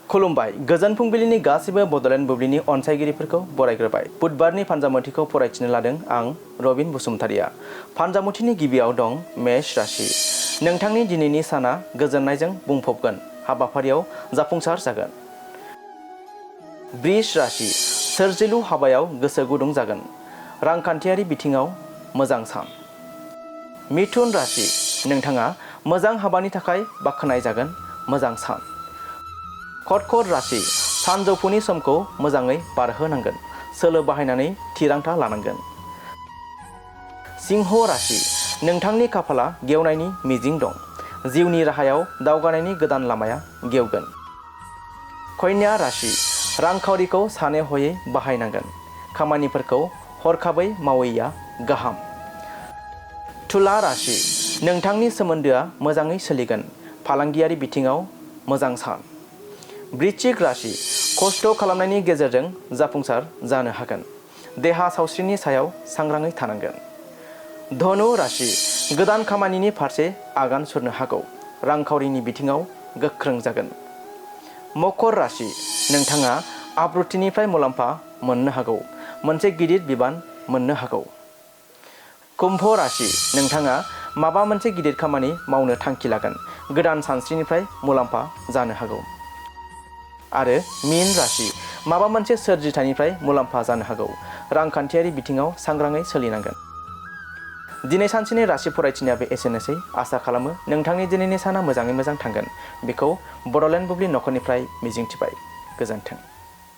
खुलुमबाय गोजोन फुंबिलिनि गासिबो बडलेण्ड बुब्लिनि अनसायगिरिफोरखौ बरायग्रोबाय। बुधबारनि फानजामुथिखौ फरायथिनो लादों आं रबिन बसुमतारिया। फानजामुथिनि गिबियाव दं मेष राशि। नोंथांनि दिनैनि साना गोजोननायजों बुंफबगोन, हाबाफारियाव जाफुंसार जागोन। बृष राशि। सोरजिलु हाबायाव गोसो गुदुं जागोन, रांखान्थियारि बिथिङाव मोजां सान। मिथुन राशि। नोंथाङा मोजां हाबानि थाखाय बाख्नाय जागोन, मोजां सान। कर्कट राशि। सानजौफुनि समखौ मोजाङै बारहोनांगोन, सोलो बाहायनानै थिरांथा लानांगोन। सिंह राशि। नोंथांनि खाफाला गेवनायनि मिजिं दं, जिउनि राहायाव दावगानायनि गोदान लामाया गेवगोन। कन्या राशि। रांखावरिखौ सानै हयै बाहायनांगोन, खामानिफोरखौ हरखाबै मावैया गाहाम। तुला राशि। नोंथांनि सोमोन्दोआ मोजाङै सोलिगोन, फालांगियारि बिथिङाव मोजां सान। वृश्चिक राशि। खस्थ' खालामनायनि गेजेरजों जाफुंसार जानो हागोन, देहा सावस्रिनि सायाव सांग्राङै थानांगोन। धनु राशि। गोदान खामानिनि फारसे आगान सुरनो हागौ, रांखावरिनि बिथिङाव गोख्रों जागोन। मकर राशि। नोंथाङा आब्रुथिनिफ्राय मुलाम्फा मोननो हागौ, मोनसे गिदिर बिबान मोननो हागौ। कुम्भ राशि। नोंथाङा माबा मोनसे गिदिर खामानि मावनो थांखि लागोन, गोदान सानस्रिनिफ्राय मुलाम्फा जानो हागौ। आरो मीन राशि। माबा मोनसे सोरजिथायनिफ्राय मुलाम्फा जानो हागौ, रांखान्थियारि बिथिङाव सांग्राङै सोलिनांगोन। दिनै सानसेनि राशि फरायथिनायाबो एसेनोसै। आसा खालामो नोंथांनि दिनैनि साना मोजाङै मोजां थांगोन। बेखौ बडलेण्ड बुब्लि नखरनिफ्राय मिजिंथिबाय। गोजोन्थों।